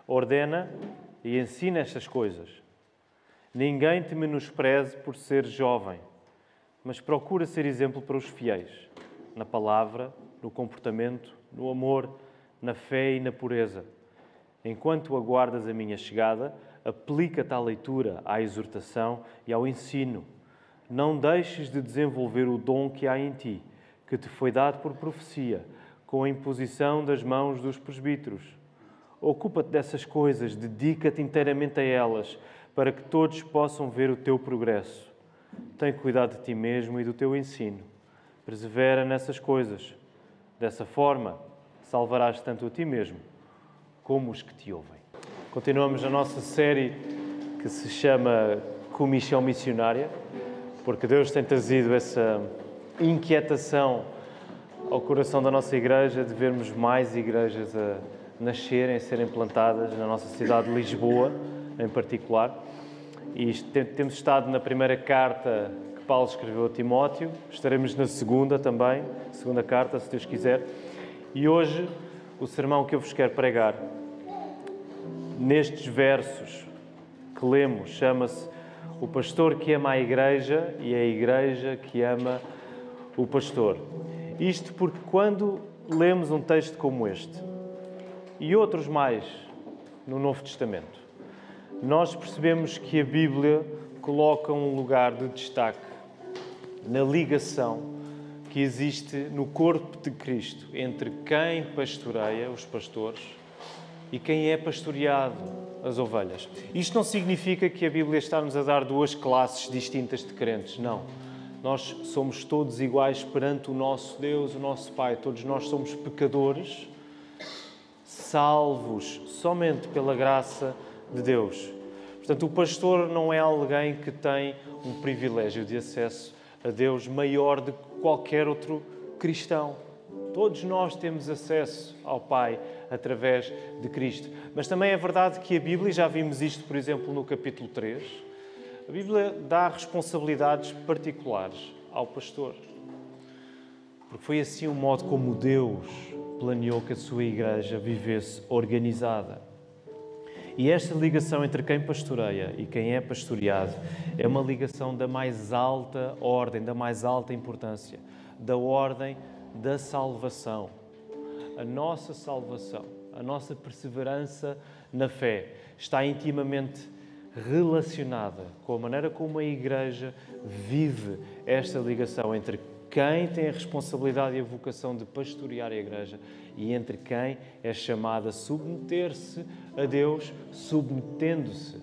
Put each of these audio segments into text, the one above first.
Ordena e ensina estas coisas. Ninguém te menospreze por ser jovem, mas procura ser exemplo para os fiéis, na palavra, no comportamento, no amor, na fé e na pureza. Enquanto aguardas a minha chegada, aplica-te à leitura, à exortação e ao ensino. Não deixes de desenvolver o dom que há em ti, que te foi dado por profecia, com a imposição das mãos dos presbíteros. Ocupa-te dessas coisas, dedica-te inteiramente a elas, para que todos possam ver o teu progresso. Tem cuidado de ti mesmo e do teu ensino. Persevera nessas coisas. Dessa forma, salvarás tanto a ti mesmo como os que te ouvem. Continuamos a nossa série que se chama Comissão Missionária, porque Deus tem trazido essa inquietação ao coração da nossa igreja de vermos mais igrejas a nascerem, a serem plantadas na nossa cidade de Lisboa, em particular. E temos estado na primeira carta que Paulo escreveu a Timóteo, estaremos na segunda também, segunda carta, se Deus quiser. E hoje o sermão que eu vos quero pregar, nestes versos que lemos, chama-se O Pastor que ama a Igreja e a Igreja que ama o Pastor. Isto porque quando lemos um texto como este, e outros mais no Novo Testamento, nós percebemos que a Bíblia coloca um lugar de destaque na ligação que existe no corpo de Cristo entre quem pastoreia, os pastores, e quem é pastoreado, as ovelhas. Isto não significa que a Bíblia está-nos a dar duas classes distintas de crentes, não. Nós somos todos iguais perante o nosso Deus, o nosso Pai. Todos nós somos pecadores, salvos somente pela graça de Deus. Portanto, o pastor não é alguém que tem um privilégio de acesso a Deus maior do que qualquer outro cristão. Todos nós temos acesso ao Pai através de Cristo. Mas também é verdade que a Bíblia, já vimos isto, por exemplo, no capítulo 3, a Bíblia dá responsabilidades particulares ao pastor. Porque foi assim o modo como Deus planeou que a sua igreja vivesse organizada. E esta ligação entre quem pastoreia e quem é pastoreado é uma ligação da mais alta ordem, da mais alta importância, da ordem da salvação. A nossa salvação, a nossa perseverança na fé está intimamente relacionada com a maneira como a Igreja vive esta ligação entre quem tem a responsabilidade e a vocação de pastorear a Igreja e entre quem é chamado a submeter-se a Deus, submetendo-se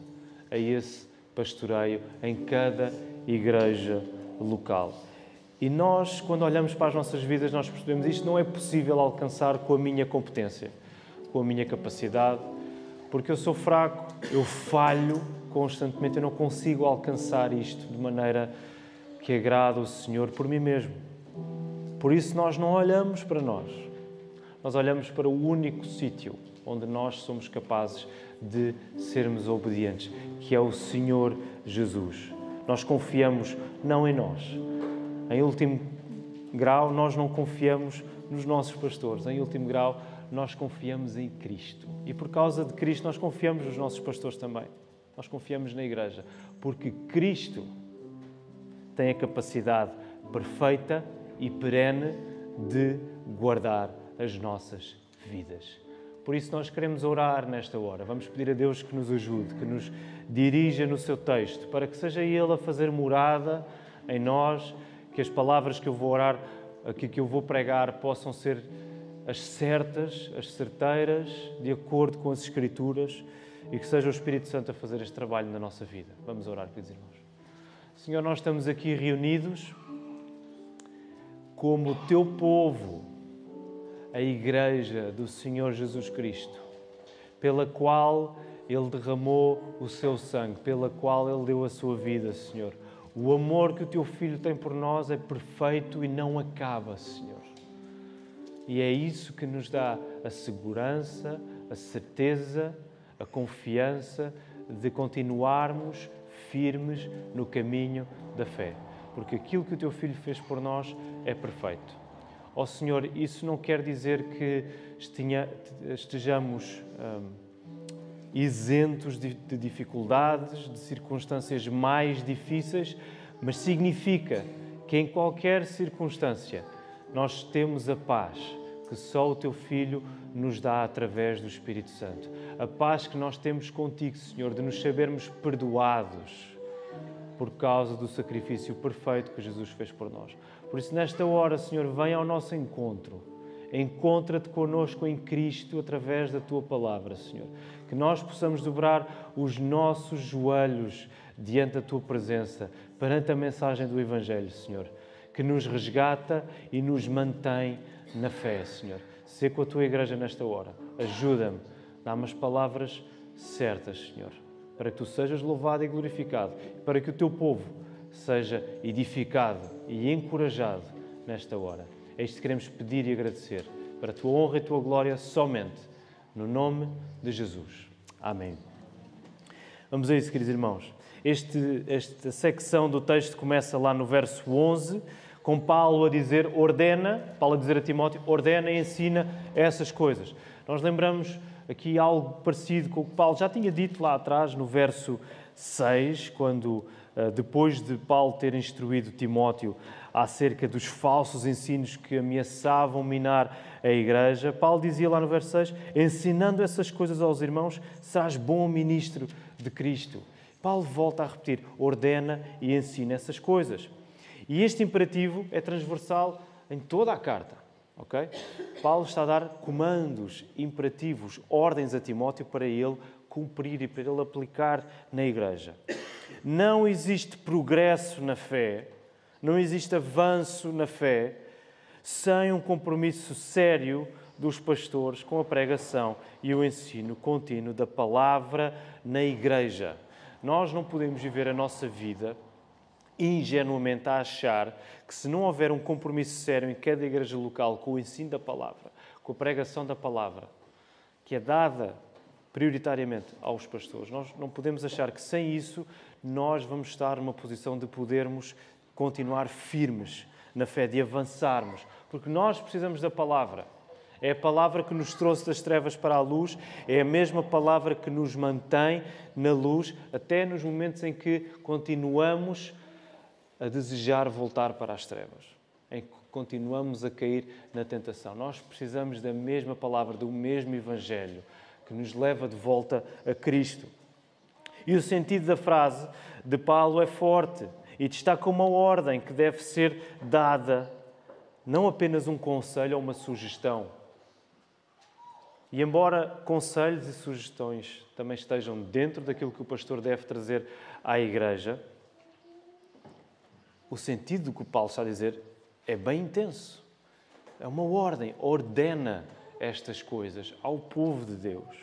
a esse pastoreio em cada igreja local. E nós, quando olhamos para as nossas vidas, nós percebemos que isto não é possível alcançar com a minha competência, com a minha capacidade, porque eu sou fraco, eu falho constantemente, eu não consigo alcançar isto de maneira que agrada o Senhor por mim mesmo. Por isso nós não olhamos para nós olhamos para o único sítio onde nós somos capazes de sermos obedientes, que é o Senhor Jesus. Nós confiamos não em nós. Em último grau, nós não confiamos nos nossos pastores. Em último grau, nós confiamos em Cristo. E por causa de Cristo, nós confiamos nos nossos pastores também. Nós confiamos na Igreja. Porque Cristo tem a capacidade perfeita e perene de guardar as nossas vidas. Por isso nós queremos orar nesta hora. Vamos pedir a Deus que nos ajude, que nos dirija no seu texto, para que seja Ele a fazer morada em nós, que as palavras que eu vou orar, que eu vou pregar, possam ser as certas, as certeiras, de acordo com as Escrituras, e que seja o Espírito Santo a fazer este trabalho na nossa vida. Vamos orar, queridos irmãos. Senhor, nós estamos aqui reunidos como o Teu povo, a Igreja do Senhor Jesus Cristo, pela qual Ele derramou o Seu sangue, pela qual Ele deu a Sua vida, Senhor. O amor que o Teu Filho tem por nós é perfeito e não acaba, Senhor. E é isso que nos dá a segurança, a certeza, a confiança de continuarmos firmes no caminho da fé. Porque aquilo que o Teu Filho fez por nós é perfeito. Ó Senhor, isso não quer dizer que estejamos isentos de dificuldades, de circunstâncias mais difíceis, mas significa que em qualquer circunstância nós temos a paz que só o Teu Filho nos dá através do Espírito Santo. A paz que nós temos contigo, Senhor, de nos sabermos perdoados por causa do sacrifício perfeito que Jesus fez por nós. Por isso, nesta hora, Senhor, vem ao nosso encontro. Encontra-te connosco em Cristo através da Tua Palavra, Senhor. Que nós possamos dobrar os nossos joelhos diante da Tua presença, perante a mensagem do Evangelho, Senhor, que nos resgata e nos mantém na fé, Senhor. Sê com a Tua Igreja nesta hora. Ajuda-me, dá-me as palavras certas, Senhor, para que Tu sejas louvado e glorificado, para que o Teu povo seja edificado e encorajado nesta hora. É isto que queremos pedir e agradecer, para a Tua honra e a Tua glória somente, no nome de Jesus. Amém. Vamos a isso, queridos irmãos. Esta secção do texto começa lá no verso 11, com Paulo a dizer, Paulo a dizer a Timóteo, ordena e ensina essas coisas. Nós lembramos aqui algo parecido com o que Paulo já tinha dito lá atrás, no verso 6, quando, depois de Paulo ter instruído Timóteo acerca dos falsos ensinos que ameaçavam minar a Igreja, Paulo dizia lá no verso 6, ensinando essas coisas aos irmãos, serás bom ministro de Cristo. Paulo volta a repetir, ordena e ensina essas coisas. E este imperativo é transversal em toda a carta. Okay? Paulo está a dar comandos, imperativos, ordens a Timóteo para ele cumprir e para ele aplicar na Igreja. Não existe progresso na fé, não existe avanço na fé sem um compromisso sério dos pastores com a pregação e o ensino contínuo da palavra na Igreja. Nós não podemos viver a nossa vida ingenuamente a achar que se não houver um compromisso sério em cada igreja local com o ensino da palavra, com a pregação da palavra, que é dada prioritariamente aos pastores, nós não podemos achar que sem isso nós vamos estar numa posição de podermos continuar firmes na fé, de avançarmos, porque nós precisamos da palavra. É a palavra que nos trouxe das trevas para a luz, é a mesma palavra que nos mantém na luz, até nos momentos em que continuamos a desejar voltar para as trevas, em que continuamos a cair na tentação. Nós precisamos da mesma palavra, do mesmo Evangelho, que nos leva de volta a Cristo. E o sentido da frase de Paulo é forte e destaca uma ordem que deve ser dada, não apenas um conselho ou uma sugestão. E embora conselhos e sugestões também estejam dentro daquilo que o pastor deve trazer à Igreja, o sentido do que o Paulo está a dizer é bem intenso. É uma ordem, ordena estas coisas ao povo de Deus.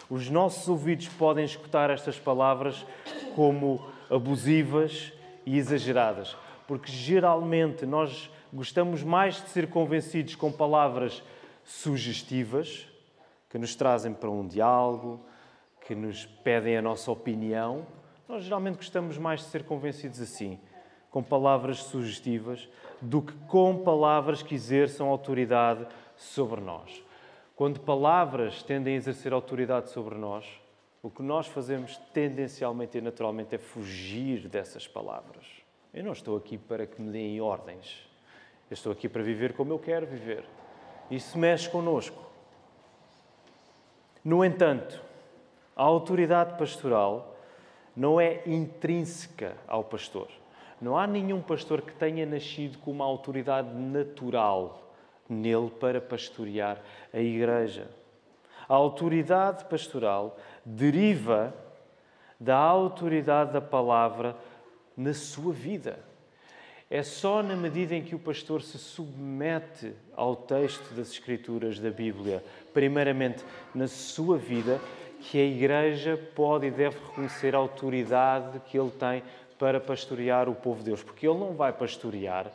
Os nossos ouvidos podem escutar estas palavras como abusivas e exageradas, porque geralmente nós gostamos mais de ser convencidos com palavras sugestivas, que nos trazem para um diálogo, que nos pedem a nossa opinião. Nós geralmente gostamos mais de ser convencidos assim, com palavras sugestivas, do que com palavras que exerçam autoridade sobre nós. Quando palavras tendem a exercer autoridade sobre nós, o que nós fazemos tendencialmente e naturalmente é fugir dessas palavras. Eu não estou aqui para que me deem ordens. Eu estou aqui para viver como eu quero viver. Isso mexe connosco. No entanto, a autoridade pastoral não é intrínseca ao pastor. Não há nenhum pastor que tenha nascido com uma autoridade natural nele para pastorear a Igreja. A autoridade pastoral deriva da autoridade da palavra na sua vida. É só na medida em que o pastor se submete ao texto das Escrituras da Bíblia, primeiramente na sua vida, que a Igreja pode e deve reconhecer a autoridade que ele tem para pastorear o povo de Deus. Porque ele não vai pastorear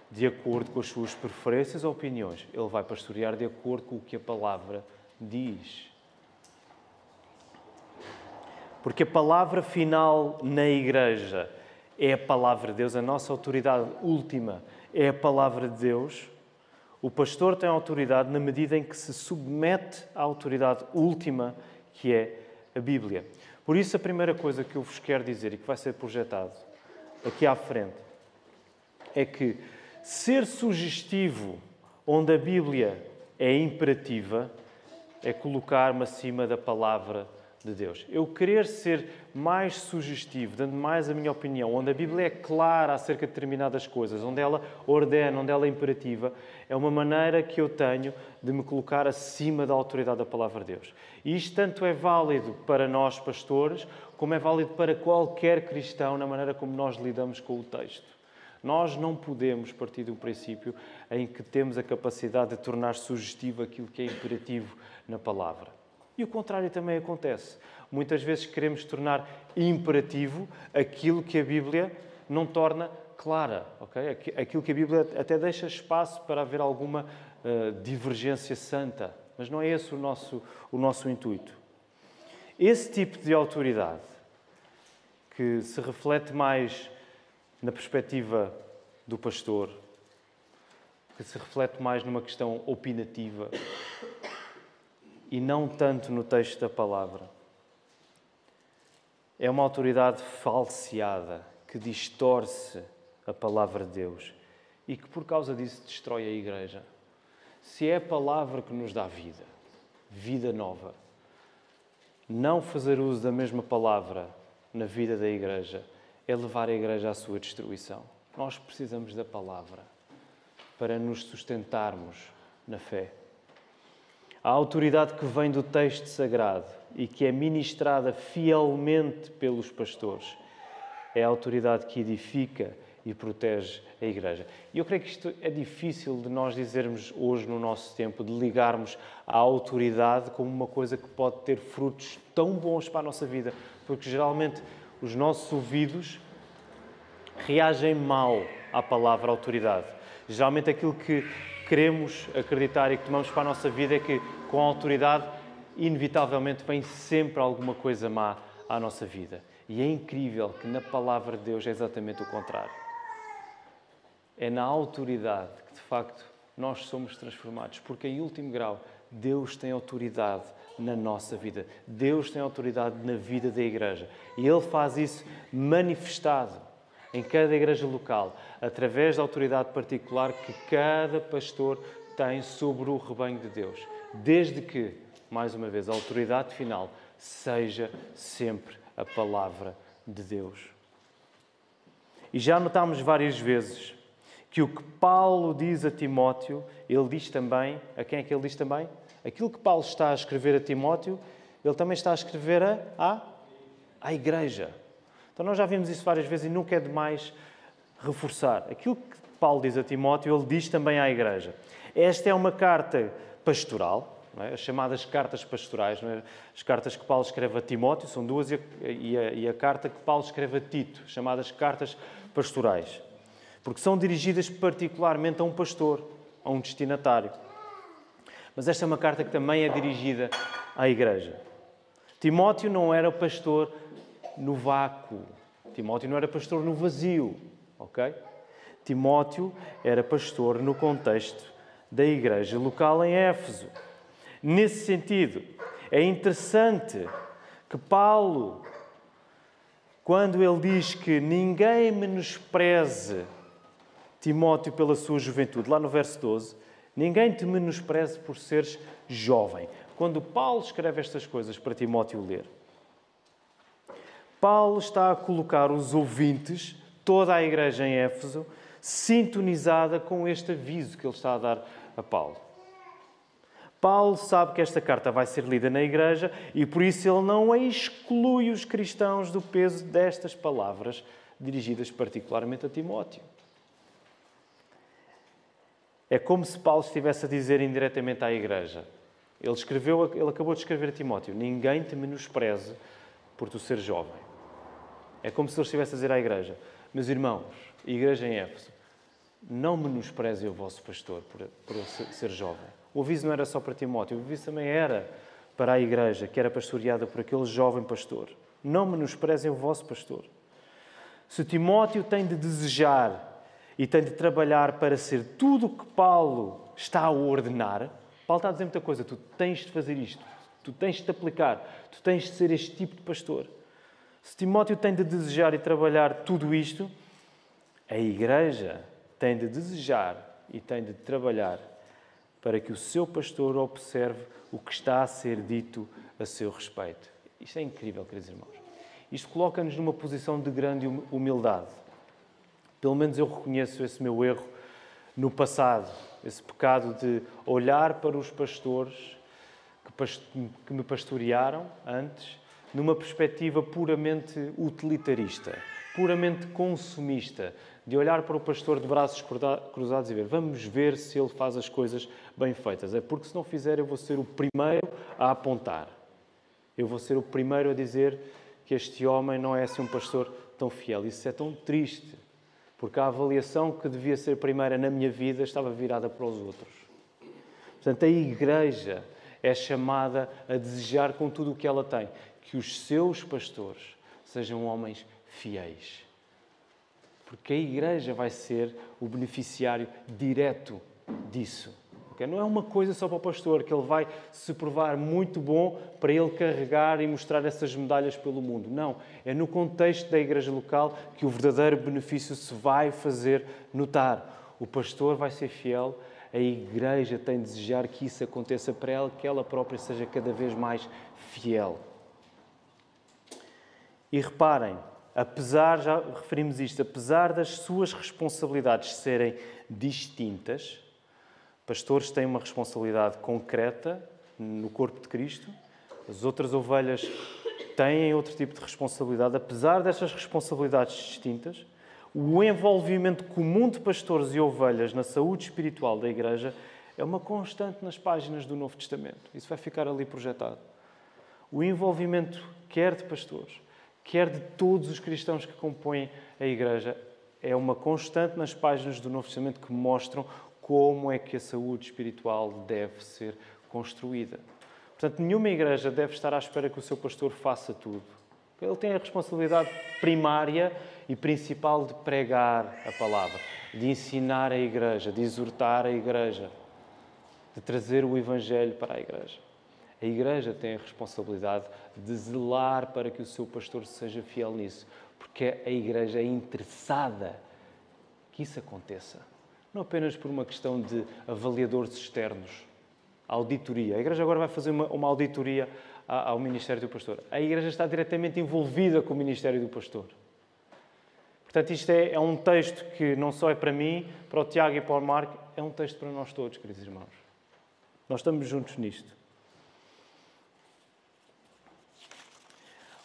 de acordo com as suas preferências ou opiniões. Ele vai pastorear de acordo com o que a palavra diz. Porque a palavra final na Igreja é a palavra de Deus, a nossa autoridade última é a palavra de Deus. O pastor tem autoridade na medida em que se submete à autoridade última, que é a Bíblia. Por isso, a primeira coisa que eu vos quero dizer e que vai ser projetado aqui à frente é que ser sugestivo onde a Bíblia é imperativa é colocar-me acima da palavra de Deus. Eu querer ser mais sugestivo, dando mais a minha opinião, onde a Bíblia é clara acerca de determinadas coisas, onde ela ordena, onde ela é imperativa, é uma maneira que eu tenho de me colocar acima da autoridade da palavra de Deus. E isto tanto é válido para nós pastores, como é válido para qualquer cristão na maneira como nós lidamos com o texto. Nós não podemos partir de um princípio em que temos a capacidade de tornar sugestivo aquilo que é imperativo na palavra. E o contrário também acontece. Muitas vezes queremos tornar imperativo aquilo que a Bíblia não torna clara, ok? Aquilo que a Bíblia até deixa espaço para haver alguma divergência santa. Mas não é esse o nosso intuito. Esse tipo de autoridade, que se reflete mais na perspectiva do pastor, que se reflete mais numa questão opinativa e não tanto no texto da palavra. É uma autoridade falseada que distorce a palavra de Deus e que, por causa disso, destrói a Igreja. Se é a palavra que nos dá vida, vida nova, não fazer uso da mesma palavra na vida da Igreja é levar a Igreja à sua destruição. Nós precisamos da palavra para nos sustentarmos na fé. A autoridade que vem do texto sagrado e que é ministrada fielmente pelos pastores é a autoridade que edifica e protege a Igreja. E eu creio que isto é difícil de nós dizermos hoje no nosso tempo, de ligarmos a autoridade como uma coisa que pode ter frutos tão bons para a nossa vida, porque geralmente os nossos ouvidos reagem mal à palavra autoridade. Geralmente aquilo que queremos acreditar e que tomamos para a nossa vida é que com a autoridade inevitavelmente vem sempre alguma coisa má à nossa vida. E é incrível que na palavra de Deus é exatamente o contrário. É na autoridade que de facto nós somos transformados, porque em último grau Deus tem autoridade na nossa vida. Deus tem autoridade na vida da Igreja. E Ele faz isso manifestado em cada igreja local, através da autoridade particular que cada pastor tem sobre o rebanho de Deus. Desde que, mais uma vez, a autoridade final seja sempre a palavra de Deus. E já notámos várias vezes que o que Paulo diz a Timóteo, ele diz também, a quem é que ele diz também? Aquilo que Paulo está a escrever a Timóteo, ele também está a escrever à Igreja. Então nós já vimos isso várias vezes e nunca é demais reforçar. Aquilo que Paulo diz a Timóteo, ele diz também à Igreja. Esta é uma carta pastoral, não é? As chamadas cartas pastorais, não é? As cartas que Paulo escreve a Timóteo, são duas, e a carta que Paulo escreve a Tito, chamadas cartas pastorais. Porque são dirigidas particularmente a um pastor, a um destinatário. Mas esta é uma carta que também é dirigida à Igreja. Timóteo não era pastor no vácuo. Timóteo não era pastor no vazio, ok? Timóteo era pastor no contexto da igreja local em Éfeso. Nesse sentido, é interessante que Paulo, quando ele diz que ninguém menospreze Timóteo pela sua juventude, lá no verso 12, ninguém te menospreze por seres jovem. Quando Paulo escreve estas coisas para Timóteo ler, Paulo está a colocar os ouvintes, toda a igreja em Éfeso, sintonizada com este aviso que ele está a dar a Paulo. Paulo sabe que esta carta vai ser lida na igreja e por isso ele não exclui os cristãos do peso destas palavras dirigidas particularmente a Timóteo. É como se Paulo estivesse a dizer indiretamente à igreja. Ele acabou de escrever a Timóteo: ninguém te menospreze por tu ser jovem. É como se ele estivesse a dizer à igreja: meus irmãos, igreja em Éfeso, não menosprezem o vosso pastor por ser jovem. O aviso não era só para Timóteo, o aviso também era para a igreja, que era pastoreada por aquele jovem pastor. Não menosprezem o vosso pastor. Se Timóteo tem de desejar e tem de trabalhar para ser tudo o que Paulo está a ordenar, Paulo está a dizer muita coisa: tu tens de fazer isto, tu tens de te aplicar, tu tens de ser este tipo de pastor. Se Timóteo tem de desejar e trabalhar tudo isto, a Igreja tem de desejar e tem de trabalhar para que o seu pastor observe o que está a ser dito a seu respeito. Isto é incrível, queridos irmãos. Isto coloca-nos numa posição de grande humildade. Pelo menos eu reconheço esse meu erro no passado, esse pecado de olhar para os pastores que me pastorearam antes, numa perspectiva puramente utilitarista, puramente consumista, de olhar para o pastor de braços cruzados e ver, vamos ver se ele faz as coisas bem feitas. É porque se não fizer, eu vou ser o primeiro a apontar. Eu vou ser o primeiro a dizer que este homem não é assim um pastor tão fiel. Isso é tão triste, porque a avaliação que devia ser primeira na minha vida estava virada para os outros. Portanto, a Igreja é chamada a desejar com tudo o que ela tem que os seus pastores sejam homens fiéis. Porque a Igreja vai ser o beneficiário direto disso. Okay? Não é uma coisa só para o pastor, que ele vai se provar muito bom para ele carregar e mostrar essas medalhas pelo mundo. Não. É no contexto da Igreja local que o verdadeiro benefício se vai fazer notar. O pastor vai ser fiel, a Igreja tem de desejar que isso aconteça para ela, que ela própria seja cada vez mais fiel. E reparem, já referimos isto, apesar das suas responsabilidades serem distintas, pastores têm uma responsabilidade concreta no corpo de Cristo, as outras ovelhas têm outro tipo de responsabilidade. Apesar destas responsabilidades distintas, o envolvimento comum de pastores e ovelhas na saúde espiritual da Igreja é uma constante nas páginas do Novo Testamento. Isso vai ficar ali projetado. O envolvimento quer de pastores, quer de todos os cristãos que compõem a Igreja, é uma constante nas páginas do Novo Testamento que mostram como é que a saúde espiritual deve ser construída. Portanto, nenhuma igreja deve estar à espera que o seu pastor faça tudo. Ele tem a responsabilidade primária e principal de pregar a palavra, de ensinar a igreja, de exortar a igreja, de trazer o Evangelho para a igreja. A igreja tem a responsabilidade de zelar para que o seu pastor seja fiel nisso, porque a igreja é interessada que isso aconteça. Não apenas por uma questão de avaliadores externos, auditoria. A igreja agora vai fazer uma auditoria ao ministério do pastor. A igreja está diretamente envolvida com o ministério do pastor. Portanto, isto é um texto que não só é para mim, para o Tiago e para o Marco, é um texto para nós todos, queridos irmãos. Nós estamos juntos nisto.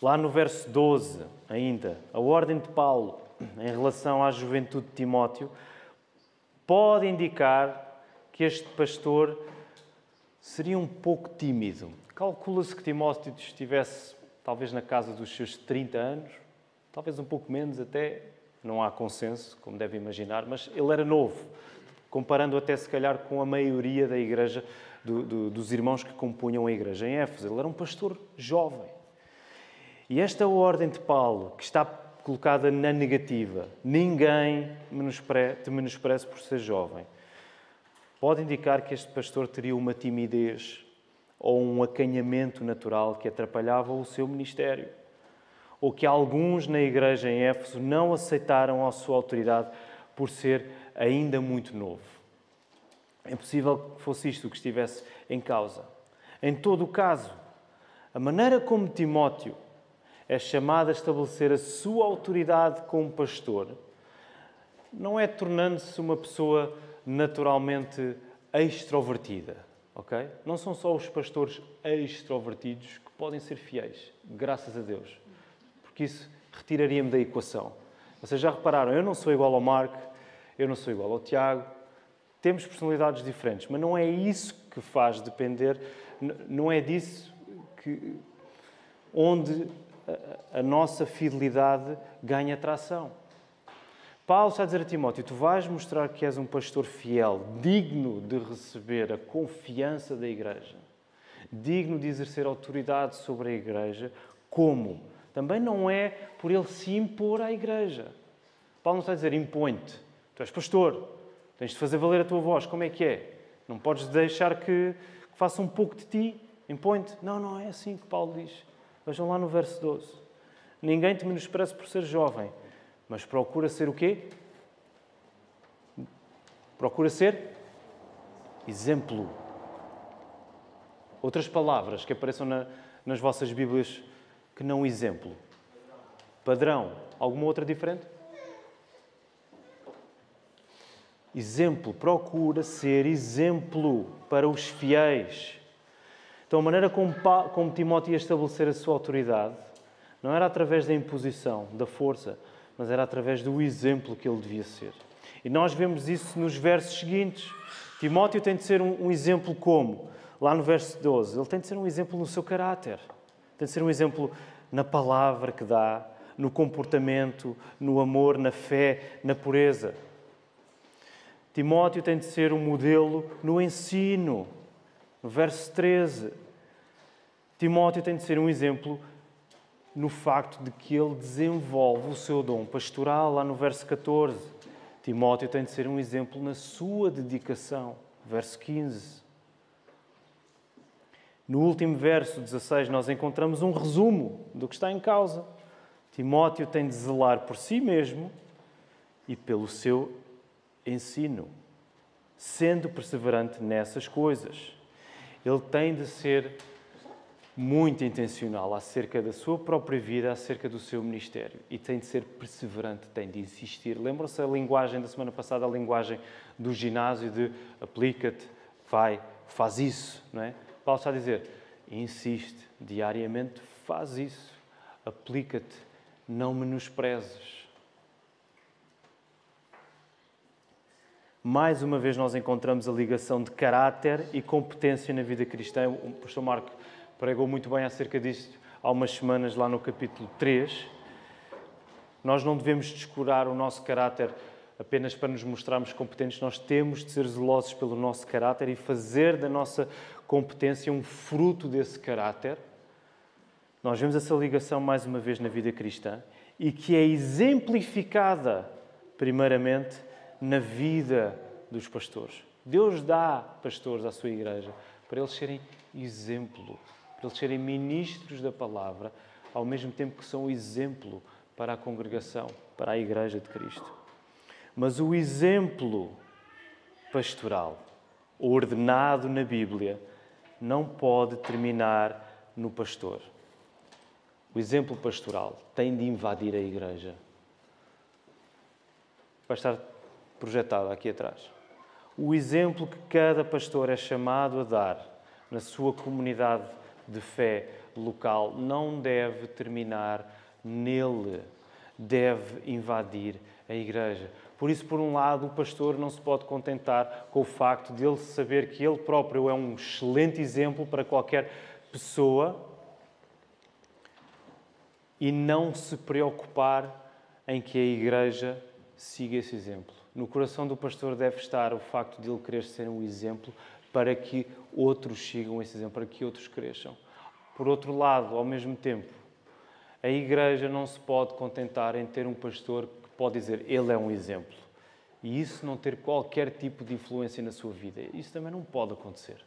Lá no verso 12, ainda, a ordem de Paulo em relação à juventude de Timóteo pode indicar que este pastor seria um pouco tímido. Calcula-se que Timóteo estivesse talvez na casa dos seus 30 anos, talvez um pouco menos até, não há consenso, como deve imaginar, mas ele era novo, comparando até se calhar com a maioria da igreja, dos irmãos que compunham a igreja em Éfeso. Ele era um pastor jovem. E esta ordem de Paulo, que está colocada na negativa, ninguém te menospreze por ser jovem, pode indicar que este pastor teria uma timidez ou um acanhamento natural que atrapalhava o seu ministério, ou que alguns na igreja em Éfeso não aceitaram a sua autoridade por ser ainda muito novo. É possível que fosse isto que estivesse em causa. Em todo o caso, a maneira como Timóteo é chamado a estabelecer a sua autoridade como pastor não é tornando-se uma pessoa naturalmente extrovertida, ok? Não são só os pastores extrovertidos que podem ser fiéis, graças a Deus, porque isso retiraria-me da equação. Vocês já repararam, eu não sou igual ao Marco, eu não sou igual ao Tiago, temos personalidades diferentes, mas não é isso que faz depender, não é disso onde a nossa fidelidade ganha tração. Paulo está a dizer a Timóteo, tu vais mostrar que és um pastor fiel, digno de receber a confiança da igreja, digno de exercer autoridade sobre a igreja. Como? Também não é por ele se impor à igreja. Paulo não está a dizer, impõe-te. Tu és pastor, tens de fazer valer a tua voz. Como é que é? Não podes deixar que faça um pouco de ti, impõe-te. Não é assim que Paulo diz. Vejam lá no verso 12. Ninguém te menospreze por ser jovem, mas procura ser o quê? Procura ser exemplo. Outras palavras que apareçam nas vossas Bíblias que não exemplo. Padrão. Alguma outra diferente? Exemplo. Procura ser exemplo para os fiéis. Então, a maneira como Timóteo ia estabelecer a sua autoridade não era através da imposição, da força, mas era através do exemplo que ele devia ser. E nós vemos isso nos versos seguintes. Timóteo tem de ser um exemplo como? Lá no verso 12, ele tem de ser um exemplo no seu caráter. Tem de ser um exemplo na palavra que dá, no comportamento, no amor, na fé, na pureza. Timóteo tem de ser um modelo no ensino. No verso 13, Timóteo tem de ser um exemplo no facto de que ele desenvolve o seu dom pastoral. Lá no verso 14, Timóteo tem de ser um exemplo na sua dedicação. Verso 15. No último verso 16, nós encontramos um resumo do que está em causa. Timóteo tem de zelar por si mesmo e pelo seu ensino, sendo perseverante nessas coisas. Ele tem de ser muito intencional acerca da sua própria vida, acerca do seu ministério. E tem de ser perseverante, tem de insistir. Lembram-se a linguagem da semana passada, a linguagem do ginásio de aplica-te, vai, faz isso, não é? Paulo está a dizer, insiste, diariamente faz isso, aplica-te, não menosprezes. Mais uma vez nós encontramos a ligação de caráter e competência na vida cristã. O pastor Marco pregou muito bem acerca disto há umas semanas lá no capítulo 3. Nós não devemos descurar o nosso caráter apenas para nos mostrarmos competentes. Nós temos de ser zelosos pelo nosso caráter e fazer da nossa competência um fruto desse caráter. Nós vemos essa ligação mais uma vez na vida cristã e que é exemplificada, primeiramente, na vida dos pastores. Deus dá pastores à sua igreja para eles serem exemplo, para eles serem ministros da palavra, ao mesmo tempo que são exemplo para a congregação, para a igreja de Cristo. Mas o exemplo pastoral, ordenado na Bíblia, não pode terminar no pastor. O exemplo pastoral tem de invadir a igreja. Vai estar projetado aqui atrás. O exemplo que cada pastor é chamado a dar na sua comunidade de fé local não deve terminar nele, deve invadir a igreja. Por isso, por um lado, o pastor não se pode contentar com o facto de ele saber que ele próprio é um excelente exemplo para qualquer pessoa e não se preocupar em que a igreja siga esse exemplo. No coração do pastor deve estar o facto de ele querer ser um exemplo para que outros sigam esse exemplo, para que outros cresçam. Por outro lado, ao mesmo tempo, a igreja não se pode contentar em ter um pastor que pode dizer ele é um exemplo e isso não ter qualquer tipo de influência na sua vida. Isso também não pode acontecer.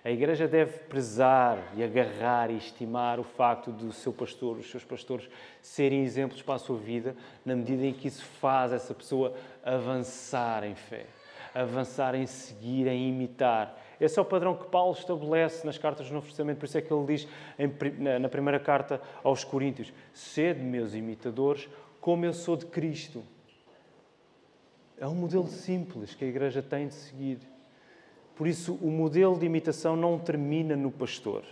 A igreja deve prezar e agarrar e estimar o facto do seu pastor, os seus pastores, serem exemplos para a sua vida, na medida em que isso faz essa pessoa avançar em fé, avançar em seguir, em imitar. Esse é o padrão que Paulo estabelece nas cartas do Novo Testamento, por isso é que ele diz na primeira carta aos Coríntios: sede meus imitadores, como eu sou de Cristo. É um modelo simples que a igreja tem de seguir. Por isso, o modelo de imitação não termina no pastor.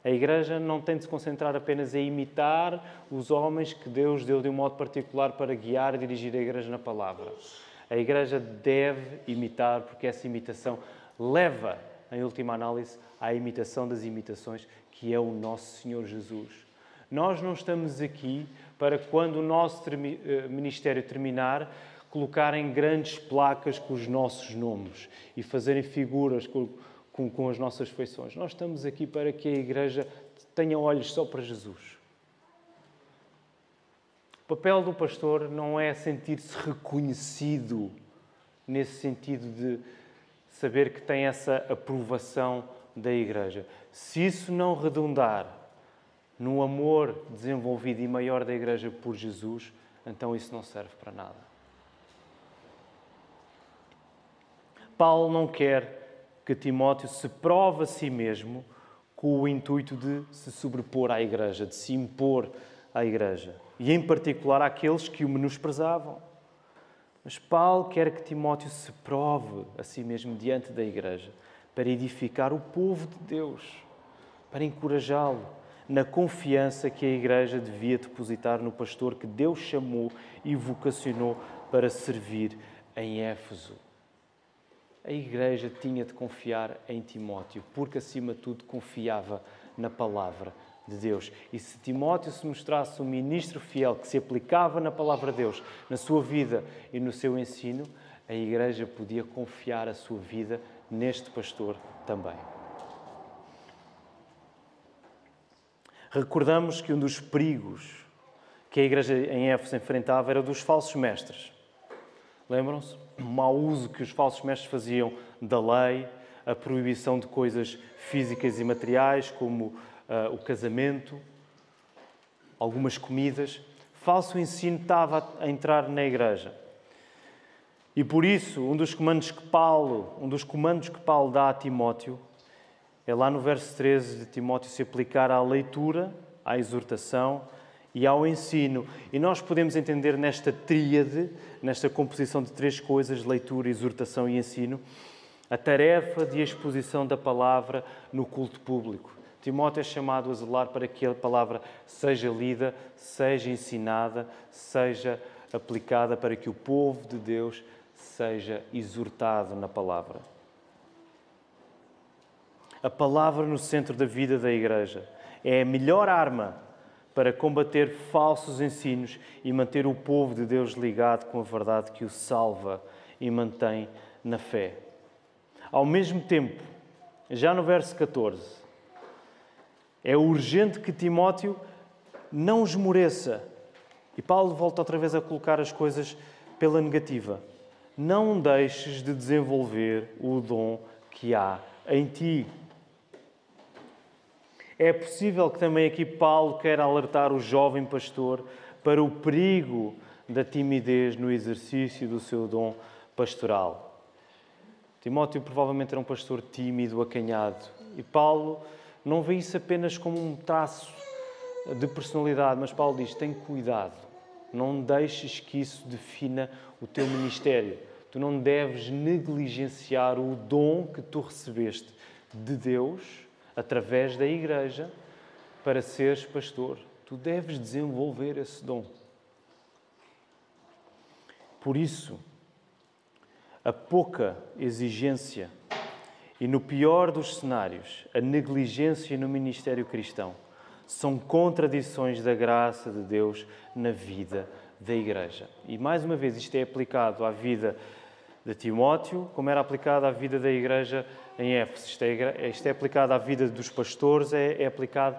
A igreja não tem de se concentrar apenas em imitar os homens que Deus deu de um modo particular para guiar e dirigir a igreja na palavra. A igreja deve imitar, porque essa imitação leva, em última análise, à imitação das imitações, que é o nosso Senhor Jesus. Nós não estamos aqui para, quando o nosso ministério terminar, colocarem grandes placas com os nossos nomes e fazerem figuras com as nossas feições. Nós estamos aqui para que a igreja tenha olhos só para Jesus. O papel do pastor não é sentir-se reconhecido nesse sentido de saber que tem essa aprovação da igreja. Se isso não redundar no amor desenvolvido e maior da Igreja por Jesus, então isso não serve para nada. Paulo não quer que Timóteo se prove a si mesmo com o intuito de se sobrepor à Igreja, de se impor à Igreja, e em particular àqueles que o menosprezavam. Mas Paulo quer que Timóteo se prove a si mesmo diante da Igreja, para edificar o povo de Deus, para encorajá-lo na confiança que a Igreja devia depositar no pastor que Deus chamou e vocacionou para servir em Éfeso. A Igreja tinha de confiar em Timóteo, porque, acima de tudo, confiava na palavra de Deus. E se Timóteo se mostrasse um ministro fiel que se aplicava na palavra de Deus, na sua vida e no seu ensino, a Igreja podia confiar a sua vida neste pastor também. Recordamos que um dos perigos que a Igreja em Éfeso enfrentava era dos falsos mestres. Lembram-se? O mau uso que os falsos mestres faziam da lei, a proibição de coisas físicas e materiais, como o casamento, algumas comidas. Falso ensino estava a entrar na Igreja. E por isso, um dos comandos que Paulo dá a Timóteo é lá no verso 13 de Timóteo se aplicar à leitura, à exortação e ao ensino. E nós podemos entender nesta tríade, nesta composição de três coisas, leitura, exortação e ensino, a tarefa de exposição da palavra no culto público. Timóteo é chamado a zelar para que a palavra seja lida, seja ensinada, seja aplicada para que o povo de Deus seja exortado na palavra. A palavra no centro da vida da Igreja é a melhor arma para combater falsos ensinos e manter o povo de Deus ligado com a verdade que o salva e mantém na fé. Ao mesmo tempo, já no verso 14, é urgente que Timóteo não esmoreça. E Paulo volta outra vez a colocar as coisas pela negativa. Não deixes de desenvolver o dom que há em ti. É possível que também aqui Paulo queira alertar o jovem pastor para o perigo da timidez no exercício do seu dom pastoral. Timóteo provavelmente era um pastor tímido, acanhado. E Paulo não vê isso apenas como um traço de personalidade, mas Paulo diz, tem cuidado. Não deixes que isso defina o teu ministério. Tu não deves negligenciar o dom que tu recebeste de Deus, através da Igreja, para seres pastor. Tu deves desenvolver esse dom. Por isso, a pouca exigência e, no pior dos cenários, a negligência no ministério cristão são contradições da graça de Deus na vida da Igreja. E, mais uma vez, isto é aplicado à vida de Timóteo, como era aplicado à vida da Igreja em Éfeso. Isto é aplicado à vida dos pastores, é aplicado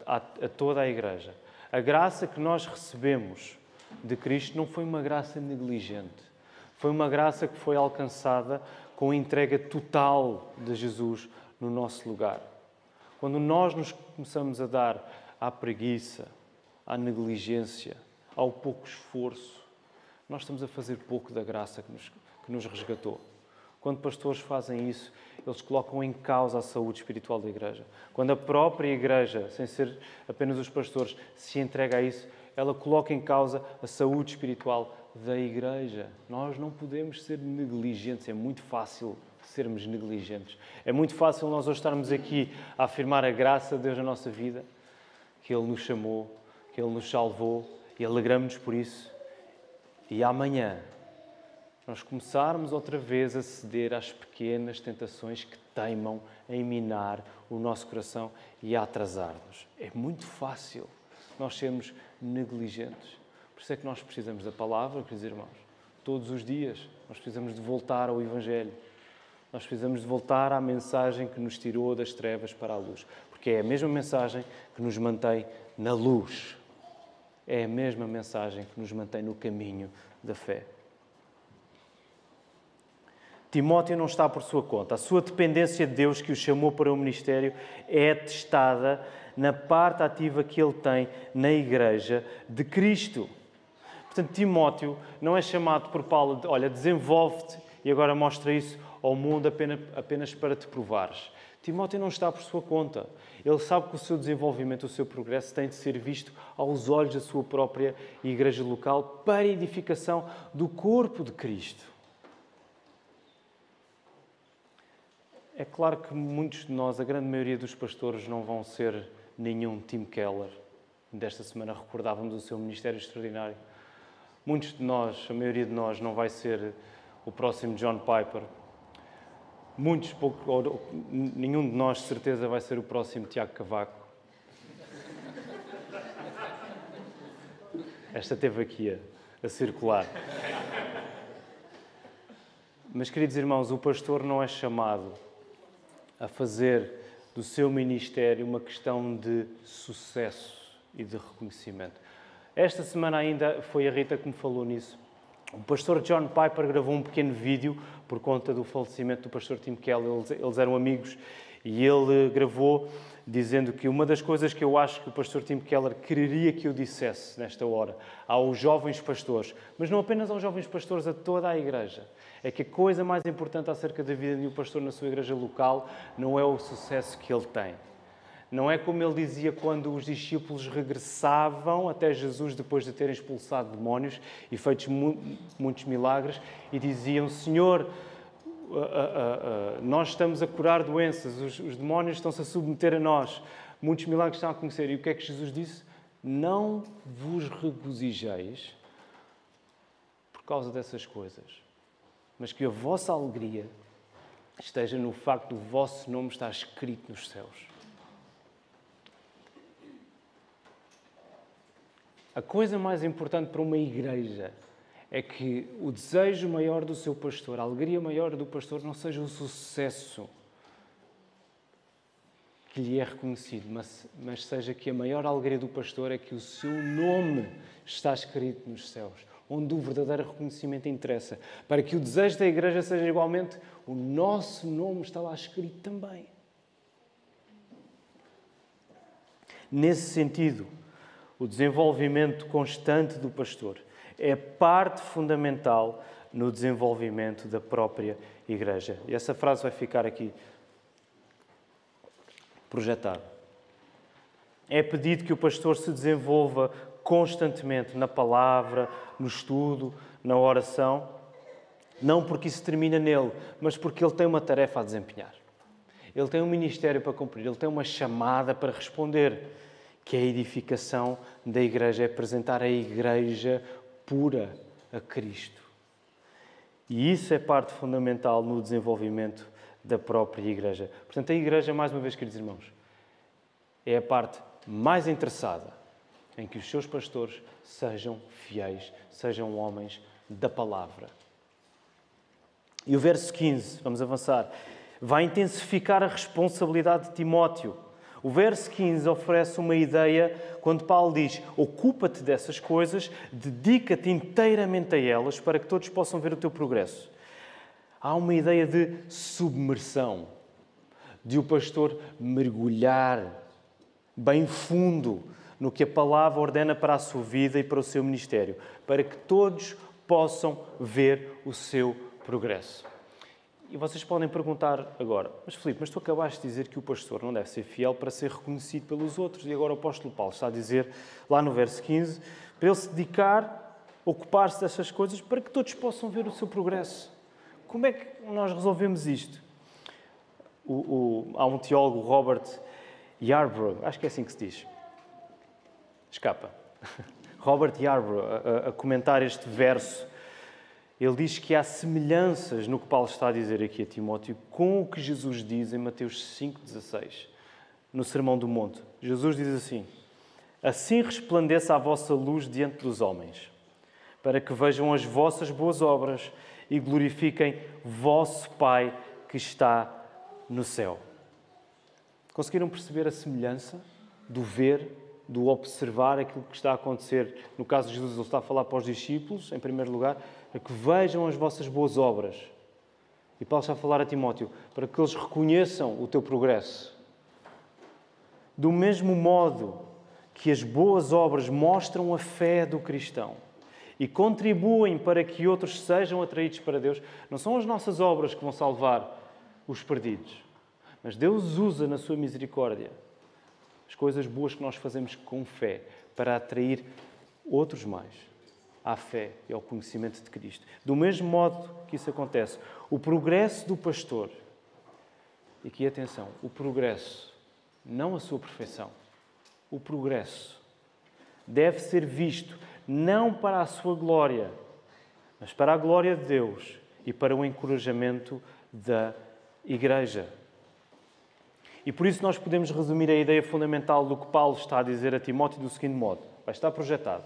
a toda a Igreja. A graça que nós recebemos de Cristo não foi uma graça negligente. Foi uma graça que foi alcançada com a entrega total de Jesus no nosso lugar. Quando nós nos começamos a dar à preguiça, à negligência, ao pouco esforço, nós estamos a fazer pouco da graça que nos resgatou. Quando pastores fazem isso, eles colocam em causa a saúde espiritual da Igreja. Quando a própria Igreja, sem ser apenas os pastores, se entrega a isso, ela coloca em causa a saúde espiritual da Igreja. Nós não podemos ser negligentes, é muito fácil sermos negligentes. É muito fácil nós hoje estarmos aqui a afirmar a graça de Deus na nossa vida, que Ele nos chamou, que Ele nos salvou e alegramos-nos por isso. E amanhã nós começarmos outra vez a ceder às pequenas tentações que teimam em minar o nosso coração e a atrasar-nos. É muito fácil nós sermos negligentes. Por isso é que nós precisamos da palavra, queridos irmãos. Todos os dias nós precisamos de voltar ao Evangelho. Nós precisamos de voltar à mensagem que nos tirou das trevas para a luz. Porque é a mesma mensagem que nos mantém na luz. É a mesma mensagem que nos mantém no caminho da fé. Timóteo não está por sua conta. A sua dependência de Deus, que o chamou para o ministério, é testada na parte ativa que ele tem na Igreja de Cristo. Portanto, Timóteo não é chamado por Paulo de, olha, desenvolve-te e agora mostra isso ao mundo apenas para te provares. Timóteo não está por sua conta. Ele sabe que o seu desenvolvimento, o seu progresso tem de ser visto aos olhos da sua própria igreja local para a edificação do corpo de Cristo. É claro que muitos de nós, a grande maioria dos pastores, não vão ser nenhum Tim Keller. Desta semana recordávamos o seu ministério extraordinário. Muitos de nós, a maioria de nós, não vai ser o próximo John Piper. Nenhum de nós, de certeza, vai ser o próximo Tiago Cavaco. Esta teve aqui a circular. Mas, queridos irmãos, o pastor não é chamado a fazer do seu ministério uma questão de sucesso e de reconhecimento. Esta semana ainda foi a Rita que me falou nisso. O pastor John Piper gravou um pequeno vídeo por conta do falecimento do pastor Tim Keller. Eles eram amigos e ele gravou dizendo que uma das coisas que eu acho que o pastor Tim Keller quereria que eu dissesse nesta hora aos jovens pastores, mas não apenas aos jovens pastores, a toda a igreja, é que a coisa mais importante acerca da vida de um pastor na sua igreja local não é o sucesso que ele tem. Não é como ele dizia quando os discípulos regressavam até Jesus depois de terem expulsado demónios e feitos muitos milagres e diziam: Senhor, nós estamos a curar doenças, os demónios estão-se a submeter a nós, muitos milagres estão a acontecer. E o que é que Jesus disse? Não vos regozijeis por causa dessas coisas, mas que a vossa alegria esteja no facto do vosso nome estar escrito nos céus. A coisa mais importante para uma igreja é que o desejo maior do seu pastor, a alegria maior do pastor, não seja o sucesso que lhe é reconhecido, mas seja que a maior alegria do pastor é que o seu nome está escrito nos céus, onde o verdadeiro reconhecimento interessa, para que o desejo da igreja seja igualmente o nosso nome está lá escrito também. Nesse sentido, o desenvolvimento constante do pastor é parte fundamental no desenvolvimento da própria igreja. E essa frase vai ficar aqui projetada. É pedido que o pastor se desenvolva constantemente na palavra, no estudo, na oração, não porque isso termina nele, mas porque ele tem uma tarefa a desempenhar. Ele tem um ministério para cumprir, ele tem uma chamada para responder, que é a edificação da igreja, é apresentar a igreja pura a Cristo. E isso é parte fundamental no desenvolvimento da própria igreja. Portanto, a igreja, mais uma vez, queridos irmãos, é a parte mais interessada em que os seus pastores sejam fiéis, sejam homens da palavra. E o verso 15, vamos avançar, vai intensificar a responsabilidade de Timóteo. O verso 15 oferece uma ideia quando Paulo diz: ocupa-te dessas coisas, dedica-te inteiramente a elas para que todos possam ver o teu progresso. Há uma ideia de submersão, de o pastor mergulhar bem fundo no que a palavra ordena para a sua vida e para o seu ministério, para que todos possam ver o seu progresso. E vocês podem perguntar agora: mas Filipe, mas tu acabaste de dizer que o pastor não deve ser fiel para ser reconhecido pelos outros, e agora o apóstolo Paulo está a dizer, lá no verso 15, para ele se dedicar, ocupar-se dessas coisas, para que todos possam ver o seu progresso. Como é que nós resolvemos isto? Há um teólogo, Robert Yarbrough, acho que é assim que se diz. Escapa. Robert Yarbrough, a comentar este verso, ele diz que há semelhanças no que Paulo está a dizer aqui a Timóteo com o que Jesus diz em Mateus 5,16, no Sermão do Monte. Jesus diz assim: assim resplandeça a vossa luz diante dos homens, para que vejam as vossas boas obras e glorifiquem vosso Pai que está no céu. Conseguiram perceber a semelhança do ver, do observar aquilo que está a acontecer? No caso de Jesus, ele está a falar para os discípulos, em primeiro lugar, para que vejam as vossas boas obras. E Paulo está a falar a Timóteo, para que eles reconheçam o teu progresso. Do mesmo modo que as boas obras mostram a fé do cristão e contribuem para que outros sejam atraídos para Deus, não são as nossas obras que vão salvar os perdidos, mas Deus usa na sua misericórdia as coisas boas que nós fazemos com fé para atrair outros mais à fé e ao conhecimento de Cristo. Do mesmo modo que isso acontece, o progresso do pastor, e aqui atenção, o progresso, não a sua perfeição, o progresso deve ser visto não para a sua glória, mas para a glória de Deus e para o encorajamento da Igreja. E por isso nós podemos resumir a ideia fundamental do que Paulo está a dizer a Timóteo do seguinte modo. Vai estar projetado.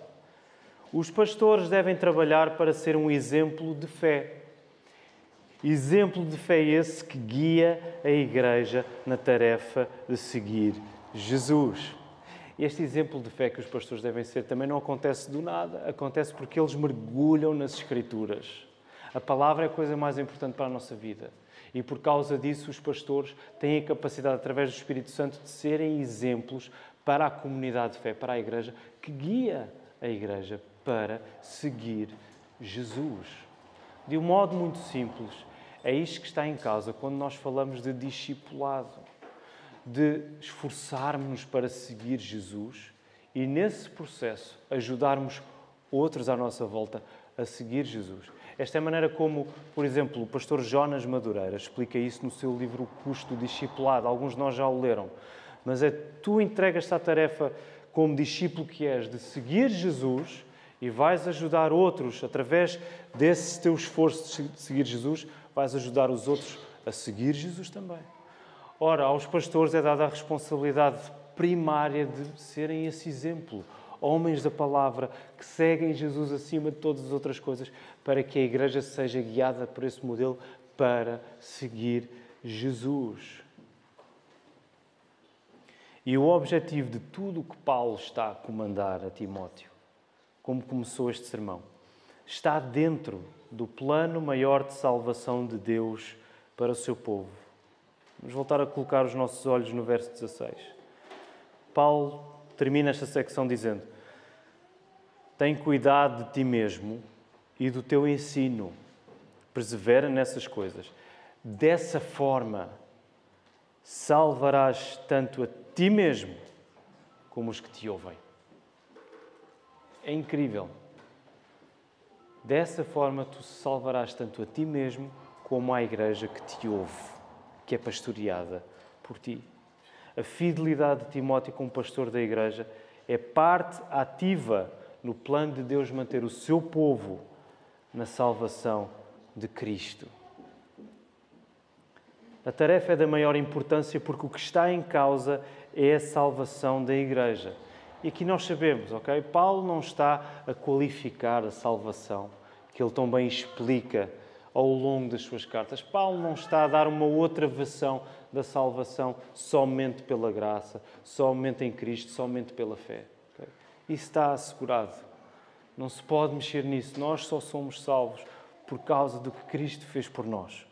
Os pastores devem trabalhar para ser um exemplo de fé. Exemplo de fé esse que guia a Igreja na tarefa de seguir Jesus. Este exemplo de fé que os pastores devem ser também não acontece do nada. Acontece porque eles mergulham nas Escrituras. A palavra é a coisa mais importante para a nossa vida. E por causa disso, os pastores têm a capacidade, através do Espírito Santo, de serem exemplos para a comunidade de fé, para a Igreja, que guia a Igreja para seguir Jesus. De um modo muito simples, é isto que está em causa quando nós falamos de discipulado, de esforçarmos-nos para seguir Jesus e, nesse processo, ajudarmos outros à nossa volta a seguir Jesus. Esta é a maneira como, por exemplo, o pastor Jonas Madureira explica isso no seu livro O Custo do Discipulado. Alguns de nós já o leram. Mas tu entregas-te à tarefa como discípulo que és de seguir Jesus e vais ajudar outros, através desse teu esforço de seguir Jesus, vais ajudar os outros a seguir Jesus também. Ora, aos pastores é dada a responsabilidade primária de serem esse exemplo. Homens da palavra que seguem Jesus acima de todas as outras coisas, para que a Igreja seja guiada por esse modelo para seguir Jesus. E o objetivo de tudo o que Paulo está a comandar a Timóteo, como começou este sermão, está dentro do plano maior de salvação de Deus para o seu povo. Vamos voltar a colocar os nossos olhos no verso 16. Paulo termina esta secção dizendo: tem cuidado de ti mesmo e do teu ensino. Persevera nessas coisas. Dessa forma, salvarás tanto a ti mesmo como os que te ouvem. É incrível. Dessa forma, tu salvarás tanto a ti mesmo como a Igreja que te ouve, que é pastoreada por ti. A fidelidade de Timóteo como pastor da Igreja é parte ativa no plano de Deus manter o seu povo na salvação de Cristo. A tarefa é da maior importância porque o que está em causa é a salvação da Igreja. E aqui nós sabemos, ok? Paulo não está a qualificar a salvação, que ele tão bem explica ao longo das suas cartas. Paulo não está a dar uma outra versão da salvação somente pela graça, somente em Cristo, somente pela fé. Okay? Isso está assegurado. Não se pode mexer nisso. Nós só somos salvos por causa do que Cristo fez por nós.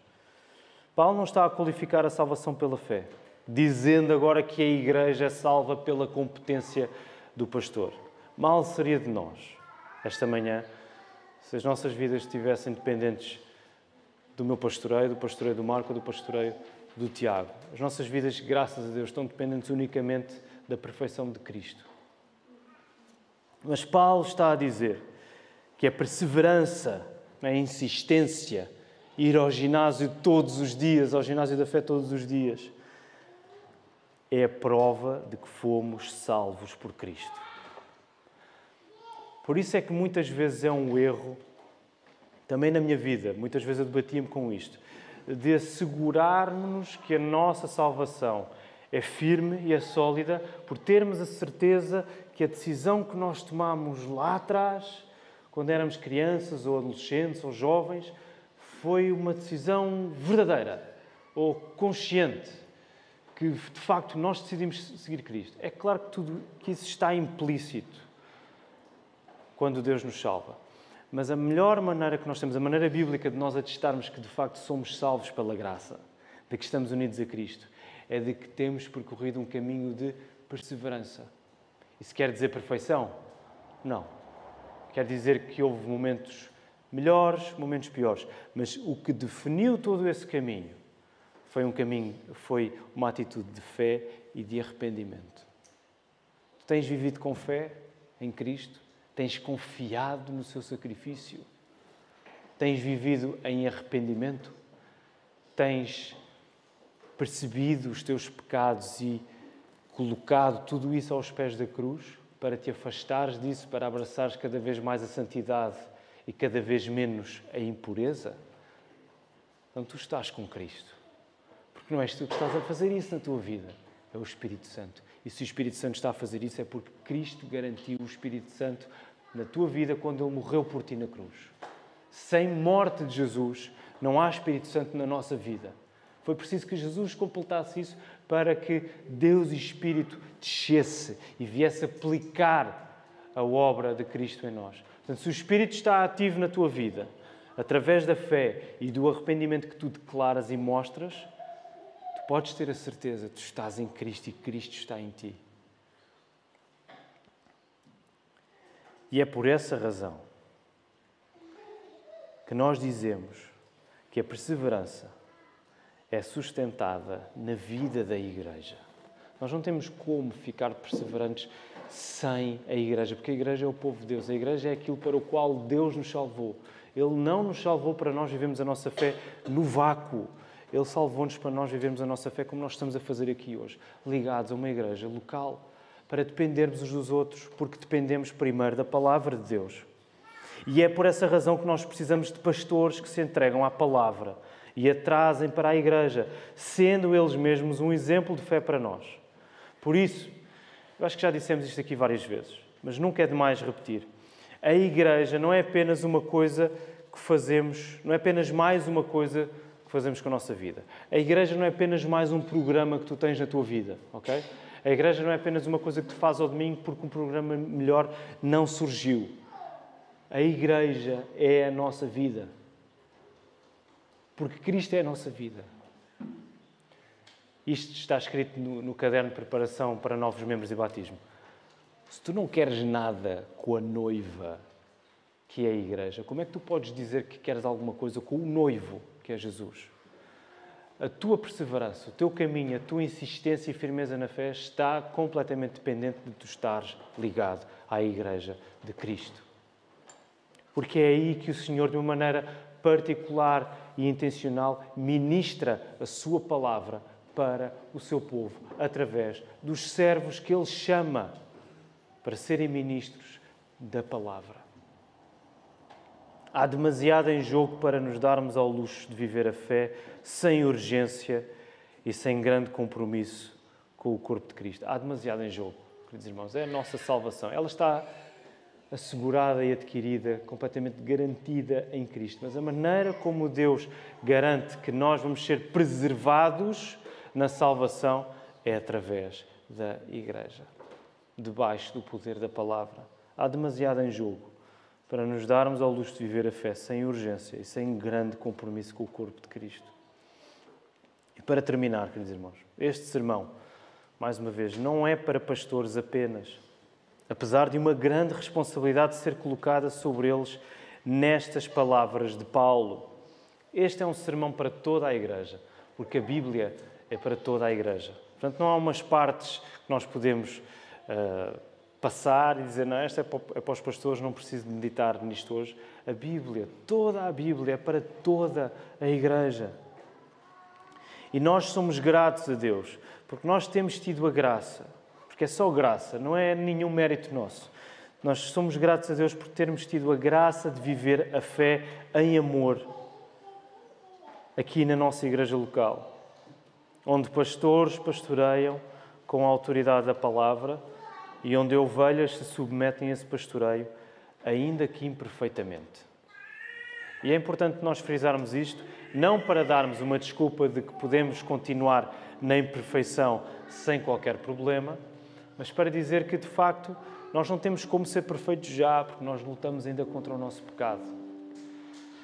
Paulo não está a qualificar a salvação pela fé, dizendo agora que a Igreja é salva pela competência do pastor. Mal seria de nós, esta manhã, se as nossas vidas estivessem dependentes do meu pastoreio, do pastoreio do Marco, do pastoreio do Tiago. As nossas vidas, graças a Deus, estão dependentes unicamente da perfeição de Cristo. Mas Paulo está a dizer que a perseverança, a insistência, ir ao ginásio todos os dias, ao ginásio da fé todos os dias, é a prova de que fomos salvos por Cristo. Por isso é que muitas vezes é um erro, também na minha vida, muitas vezes eu debatia-me com isto, de assegurarmos que a nossa salvação é firme e é sólida por termos a certeza que a decisão que nós tomamos lá atrás, quando éramos crianças ou adolescentes ou jovens, foi uma decisão verdadeira ou consciente, que de facto nós decidimos seguir Cristo. É claro que isso está implícito quando Deus nos salva. Mas a melhor maneira que nós temos, a maneira bíblica de nós atestarmos que de facto somos salvos pela graça, de que estamos unidos a Cristo, é de que temos percorrido um caminho de perseverança. Isso quer dizer perfeição? Não. Quer dizer que houve momentos melhores, momentos piores. Mas o que definiu todo esse caminho foi uma atitude de fé e de arrependimento. Tu tens vivido com fé em Cristo? Tens confiado no seu sacrifício? Tens vivido em arrependimento? Tens percebido os teus pecados e colocado tudo isso aos pés da cruz para te afastares disso, para abraçares cada vez mais a santidade e cada vez menos a impureza? Então tu estás com Cristo. Porque não és tu que estás a fazer isso na tua vida, é o Espírito Santo. E se o Espírito Santo está a fazer isso é porque Cristo garantiu o Espírito Santo na tua vida quando Ele morreu por ti na cruz. Sem morte de Jesus, não há Espírito Santo na nossa vida. Foi preciso que Jesus completasse isso para que Deus e Espírito descesse e viesse aplicar a obra de Cristo em nós. Portanto, se o Espírito está ativo na tua vida, através da fé e do arrependimento que tu declaras e mostras, tu podes ter a certeza que tu estás em Cristo e Cristo está em ti. E é por essa razão que nós dizemos que a perseverança é sustentada na vida da Igreja. Nós não temos como ficar perseverantes sem a Igreja, porque a Igreja é o povo de Deus. A Igreja é aquilo para o qual Deus nos salvou. Ele não nos salvou para nós vivermos a nossa fé no vácuo. Ele salvou-nos para nós vivermos a nossa fé como nós estamos a fazer aqui hoje, ligados a uma igreja local, para dependermos uns dos outros, porque dependemos primeiro da palavra de Deus. E é por essa razão que nós precisamos de pastores que se entregam à palavra e a trazem para a igreja, sendo eles mesmos um exemplo de fé para nós. Por isso, eu acho que já dissemos isto aqui várias vezes, mas nunca é demais repetir. A igreja não é apenas uma coisa que fazemos, não é apenas mais uma coisa que fazemos com a nossa vida. A igreja não é apenas mais um programa que tu tens na tua vida, ok? A igreja não é apenas uma coisa que tu fazes ao domingo porque um programa melhor não surgiu. A igreja é a nossa vida. Porque Cristo é a nossa vida. Isto está escrito no caderno de preparação para novos membros de batismo. Se tu não queres nada com a noiva, que é a igreja, como é que tu podes dizer que queres alguma coisa com o noivo, que é Jesus? A tua perseverança, o teu caminho, a tua insistência e firmeza na fé está completamente dependente de tu estares ligado à igreja de Cristo. Porque é aí que o Senhor, de uma maneira particular e intencional, ministra a sua palavra para o seu povo, através dos servos que Ele chama para serem ministros da palavra. Há demasiado em jogo para nos darmos ao luxo de viver a fé sem urgência e sem grande compromisso com o corpo de Cristo. Há demasiado em jogo, queridos irmãos. É a nossa salvação. Ela está assegurada e adquirida, completamente garantida em Cristo. Mas a maneira como Deus garante que nós vamos ser preservados na salvação é através da Igreja, debaixo do poder da palavra. Há demasiado em jogo para nos darmos ao luxo de viver a fé sem urgência e sem grande compromisso com o corpo de Cristo. E para terminar, queridos irmãos, este sermão, mais uma vez, não é para pastores apenas, apesar de uma grande responsabilidade ser colocada sobre eles nestas palavras de Paulo. Este é um sermão para toda a Igreja, porque a Bíblia é para toda a Igreja. Portanto, não há umas partes que nós podemos passar e dizer, não, esta é para os pastores, não preciso de meditar nisto hoje. A Bíblia, toda a Bíblia é para toda a Igreja. E nós somos gratos a Deus, porque nós temos tido a graça, porque é só graça, não é nenhum mérito nosso. Nós somos gratos a Deus por termos tido a graça de viver a fé em amor aqui na nossa igreja local, onde pastores pastoreiam com a autoridade da palavra e onde ovelhas se submetem a esse pastoreio, ainda que imperfeitamente. E é importante nós frisarmos isto, não para darmos uma desculpa de que podemos continuar na imperfeição sem qualquer problema, mas para dizer que, de facto, nós não temos como ser perfeitos já, porque nós lutamos ainda contra o nosso pecado.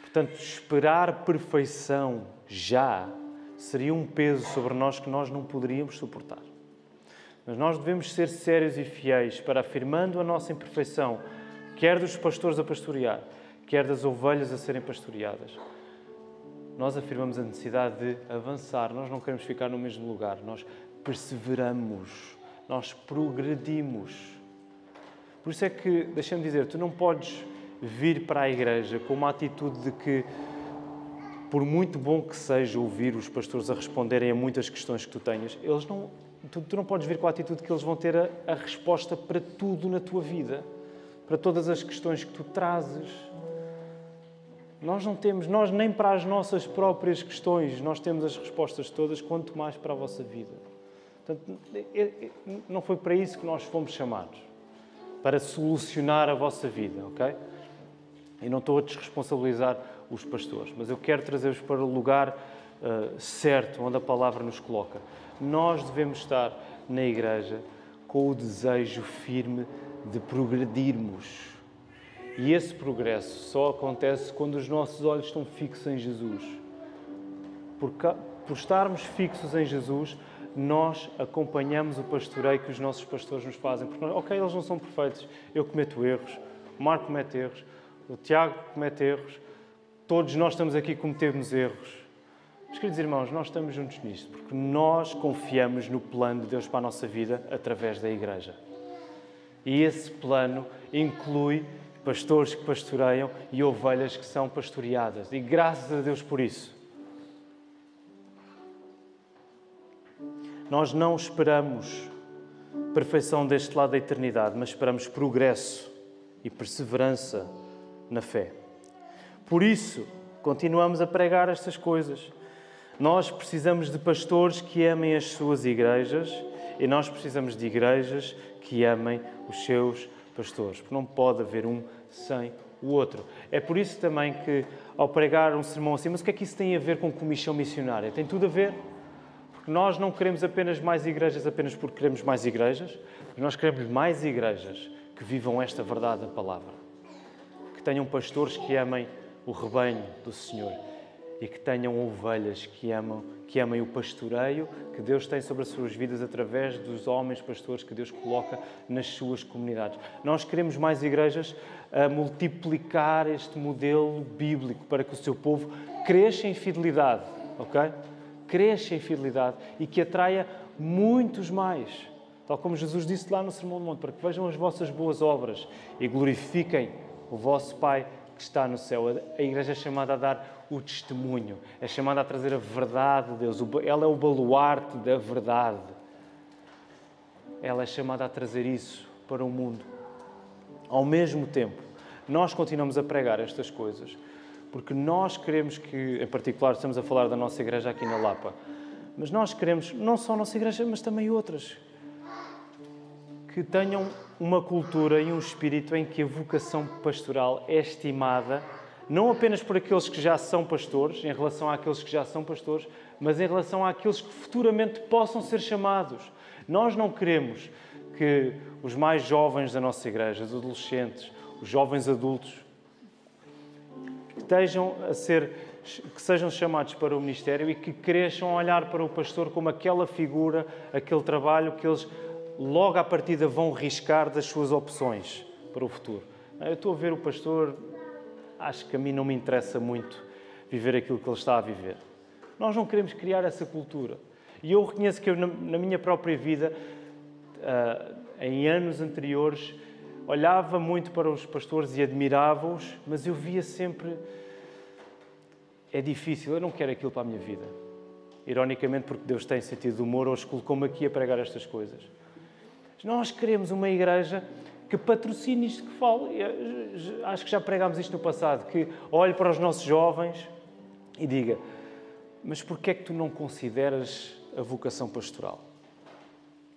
Portanto, esperar perfeição já seria um peso sobre nós que nós não poderíamos suportar. Mas nós devemos ser sérios e fiéis para, afirmando a nossa imperfeição, quer dos pastores a pastorear, quer das ovelhas a serem pastoreadas. Nós afirmamos a necessidade de avançar, nós não queremos ficar no mesmo lugar, nós perseveramos, nós progredimos. Por isso é que, deixa-me dizer, tu não podes vir para a igreja com uma atitude de que, por muito bom que seja ouvir os pastores a responderem a muitas questões que tu tenhas, tu não podes vir com a atitude que eles vão ter a resposta para tudo na tua vida, para todas as questões que tu trazes. Nós não temos, nós nem para as nossas próprias questões, nós temos as respostas todas, quanto mais para a vossa vida. Portanto, não foi para isso que nós fomos chamados, para solucionar a vossa vida, ok? E não estou a desresponsabilizar os pastores, mas eu quero trazer-vos para o lugar certo, onde a palavra nos coloca. Nós devemos estar na igreja com o desejo firme de progredirmos. E esse progresso só acontece quando os nossos olhos estão fixos em Jesus. Por estarmos fixos em Jesus, nós acompanhamos o pastoreio que os nossos pastores nos fazem. Porque, ok, eles não são perfeitos, eu cometo erros, o Marco comete erros, o Tiago comete erros, todos nós estamos aqui cometemos erros. Mas, queridos irmãos, nós estamos juntos nisto, porque nós confiamos no plano de Deus para a nossa vida através da igreja. E esse plano inclui pastores que pastoreiam e ovelhas que são pastoreadas. E graças a Deus por isso. Nós não esperamos perfeição deste lado da eternidade, mas esperamos progresso e perseverança na fé. Por isso, continuamos a pregar estas coisas. Nós precisamos de pastores que amem as suas igrejas e nós precisamos de igrejas que amem os seus pastores, porque não pode haver um sem o outro. É por isso também que, ao pregar um sermão assim, mas o que é que isso tem a ver com comissão missionária? Tem tudo a ver. Porque nós não queremos apenas mais igrejas apenas porque queremos mais igrejas, nós queremos mais igrejas que vivam esta verdade da palavra. Que tenham pastores que amem o rebanho do Senhor e que tenham ovelhas que amem o pastoreio que Deus tem sobre as suas vidas através dos homens pastores que Deus coloca nas suas comunidades. Nós queremos mais igrejas a multiplicar este modelo bíblico para que o seu povo cresça em fidelidade, ok? Cresça em fidelidade e que atraia muitos mais. Tal como Jesus disse lá no Sermão do Monte, para que vejam as vossas boas obras e glorifiquem o vosso Pai que está no céu. A igreja é chamada a dar o testemunho, é chamada a trazer a verdade de Deus. Ela é o baluarte da verdade. Ela é chamada a trazer isso para o mundo. Ao mesmo tempo, nós continuamos a pregar estas coisas, porque nós queremos que, em particular, estamos a falar da nossa igreja aqui na Lapa, mas nós queremos, não só a nossa igreja, mas também outras, que tenham uma cultura e um espírito em que a vocação pastoral é estimada, não apenas por aqueles que já são pastores, em relação àqueles que já são pastores, mas em relação àqueles que futuramente possam ser chamados. Nós não queremos que os mais jovens da nossa igreja, os adolescentes, os jovens adultos, que sejam chamados para o ministério e que cresçam a olhar para o pastor como aquela figura, aquele trabalho que eles logo à partida vão riscar das suas opções para o futuro. Eu estou a ver o pastor, acho que a mim não me interessa muito viver aquilo que ele está a viver. Nós não queremos criar essa cultura. E eu reconheço que eu, na minha própria vida, em anos anteriores, olhava muito para os pastores e admirava-os, mas eu via sempre, é difícil, eu não quero aquilo para a minha vida. Ironicamente, porque Deus tem sentido de humor, hoje colocou-me aqui a pregar estas coisas. Nós queremos uma igreja que patrocine isto que falo. Acho que já pregámos isto no passado, que olhe para os nossos jovens e diga, mas porquê é que tu não consideras a vocação pastoral?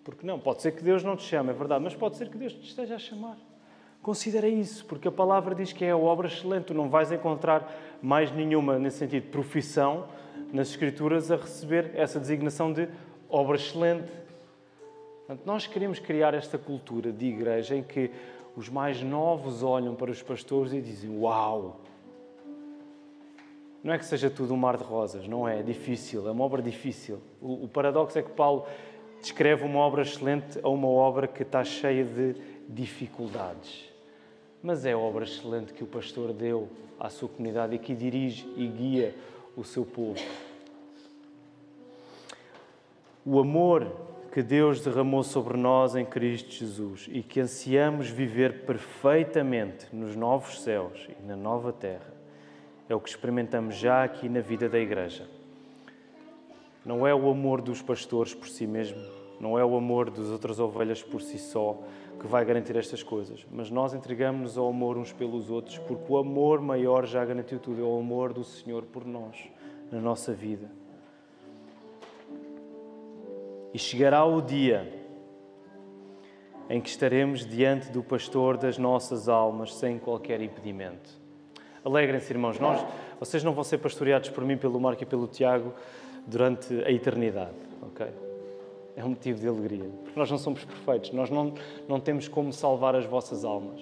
Porque não, pode ser que Deus não te chame, é verdade, mas pode ser que Deus te esteja a chamar. Considera isso, porque a palavra diz que é a obra excelente. Tu não vais encontrar mais nenhuma, nesse sentido, profissão nas Escrituras a receber essa designação de obra excelente. Portanto, nós queremos criar esta cultura de igreja em que os mais novos olham para os pastores e dizem, uau! Não é que seja tudo um mar de rosas, não é? É difícil, é uma obra difícil. O paradoxo é que Paulo descreve uma obra excelente a uma obra que está cheia de dificuldades. Mas é a obra excelente que o pastor deu à sua comunidade e que dirige e guia o seu povo. O amor que Deus derramou sobre nós em Cristo Jesus e que ansiamos viver perfeitamente nos novos céus e na nova terra é o que experimentamos já aqui na vida da Igreja. Não é o amor dos pastores por si mesmo, não é o amor das outras ovelhas por si só que vai garantir estas coisas, mas nós entregamos-nos ao amor uns pelos outros porque o amor maior já garantiu tudo, é o amor do Senhor por nós, na nossa vida. E chegará o dia em que estaremos diante do pastor das nossas almas sem qualquer impedimento. Alegrem-se, irmãos, vocês não vão ser pastoreados por mim, pelo Marco e pelo Tiago durante a eternidade, ok? É um motivo de alegria, porque nós não somos perfeitos, nós não temos como salvar as vossas almas.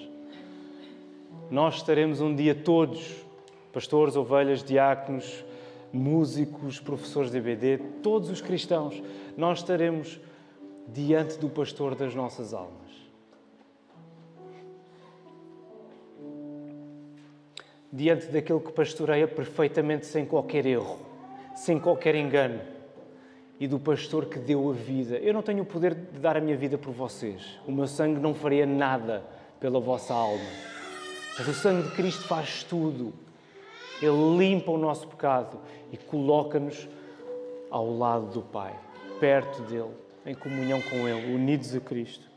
Nós estaremos um dia todos, pastores, ovelhas, diáconos, músicos, professores de EBD, todos os cristãos, nós estaremos diante do pastor das nossas almas. Diante daquele que pastoreia perfeitamente sem qualquer erro, sem qualquer engano. E do pastor que deu a vida. Eu não tenho o poder de dar a minha vida por vocês. O meu sangue não faria nada pela vossa alma. Mas o sangue de Cristo faz tudo. Ele limpa o nosso pecado e coloca-nos ao lado do Pai, perto dele, em comunhão com Ele, unidos a Cristo.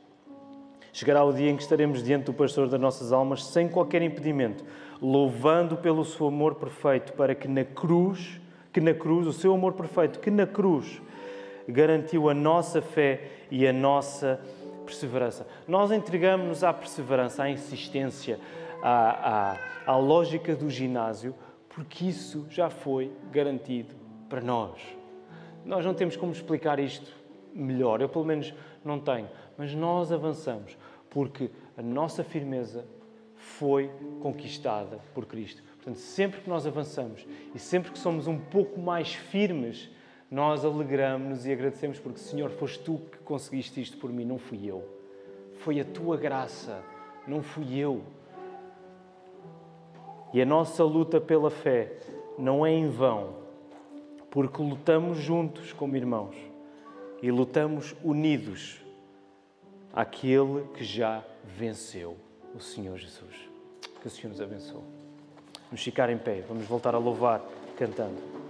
Chegará o dia em que estaremos diante do pastor das nossas almas sem qualquer impedimento, louvando pelo seu amor perfeito, para que na cruz, o seu amor perfeito, que na cruz garantiu a nossa fé e a nossa perseverança. Nós entregamos-nos à perseverança, à insistência, à lógica do ginásio, porque isso já foi garantido para nós. Nós não temos como explicar isto melhor, eu pelo menos não tenho, mas nós avançamos porque a nossa firmeza foi conquistada por Cristo. Portanto, sempre que nós avançamos e sempre que somos um pouco mais firmes, nós alegramos-nos e agradecemos porque, Senhor, foste Tu que conseguiste isto por mim, não fui eu. Foi a Tua graça, não fui eu. E a nossa luta pela fé não é em vão, porque lutamos juntos como irmãos e lutamos unidos àquele que já venceu, o Senhor Jesus. Que o Senhor nos abençoe. Vamos ficar em pé, vamos voltar a louvar cantando.